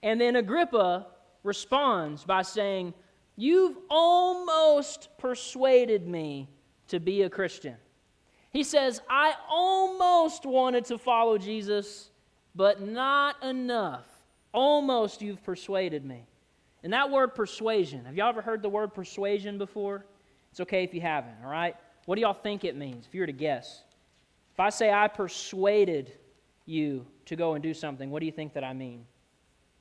And then Agrippa responds by saying, "You've almost persuaded me to be a Christian." He says, "I almost wanted to follow Jesus, but not enough. Almost you've persuaded me." And that word persuasion, have y'all ever heard the word persuasion before? It's okay if you haven't, all right? What do y'all think it means, if you were to guess? If I say I persuaded you to go and do something, what do you think that I mean?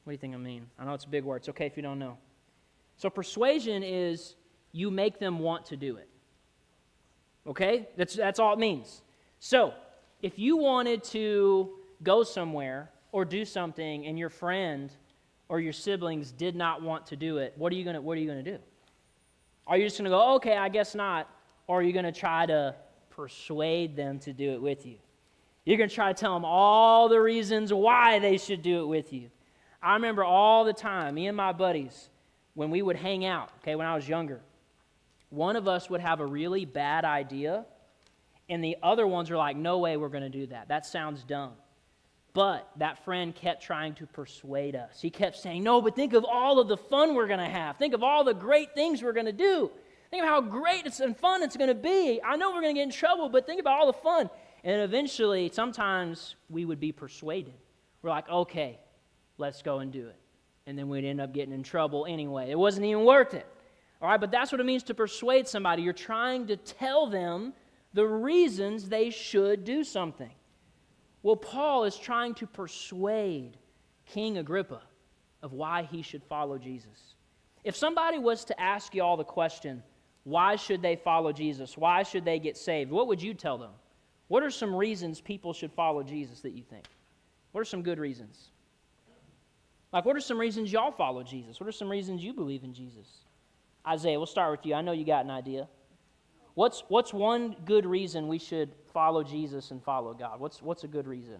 What do you think I mean? I know it's a big word. It's okay if you don't know. So persuasion is you make them want to do it. Okay? That's all it means. So, if you wanted to go somewhere or do something and your friend or your siblings did not want to do it, what are you going to do? Are you just going to go, "Okay, I guess not," or are you going to try to persuade them to do it with you? You're going to try to tell them all the reasons why they should do it with you. I remember all the time, me and my buddies, when we would hang out, okay, when I was younger, one of us would have a really bad idea, and the other ones are like, "No way we're going to do that. That sounds dumb." But that friend kept trying to persuade us. He kept saying, "No, but think of all of the fun we're going to have. Think of all the great things we're going to do. Think of how great and fun it's going to be. I know we're going to get in trouble, but think about all the fun." And eventually, sometimes we would be persuaded. We're like, "Okay, let's go and do it." And then we'd end up getting in trouble anyway. It wasn't even worth it. All right, but that's what it means to persuade somebody. You're trying to tell them the reasons they should do something. Well, Paul is trying to persuade King Agrippa of why he should follow Jesus. If somebody was to ask you all the question, why should they follow Jesus? Why should they get saved? What would you tell them? What are some reasons people should follow Jesus that you think? What are some good reasons? Like, what are some reasons y'all follow Jesus? What are some reasons you believe in Jesus? Isaiah, we'll start with you. I know you got an idea. What's one good reason we should follow Jesus and follow God? What's a good reason,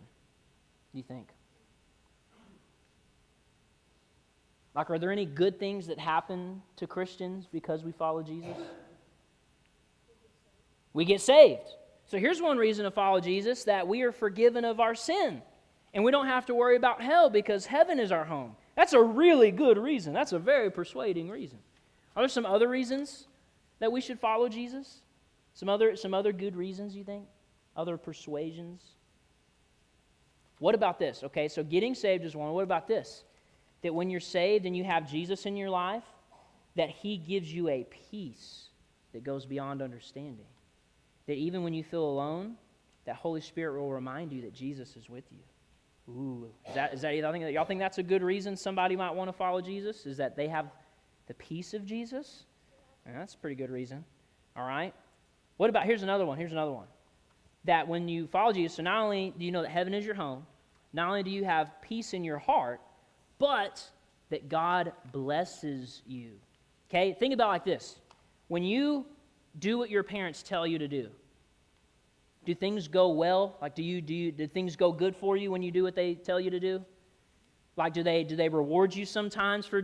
do you think? Like, are there any good things that happen to Christians because we follow Jesus? We get saved. So here's one reason to follow Jesus, that we are forgiven of our sin. And we don't have to worry about hell because heaven is our home. That's a really good reason. That's a very persuading reason. Are there some other reasons that we should follow Jesus? Some other good reasons, you think? Other persuasions? What about this? Okay, so getting saved is one. What about this? That when you're saved and you have Jesus in your life, that He gives you a peace that goes beyond understanding. That even when you feel alone, that Holy Spirit will remind you that Jesus is with you. Ooh, y'all think that's a good reason somebody might want to follow Jesus? Is that they have the peace of Jesus? Yeah, that's a pretty good reason. All right. What about, here's another one. That when you follow Jesus, so not only do you know that heaven is your home, not only do you have peace in your heart, but that God blesses you. Okay? Think about it like this. When you do what your parents tell you to do things go well? Like, do things go good for you when you do what they tell you to do? Like, do they reward you sometimes for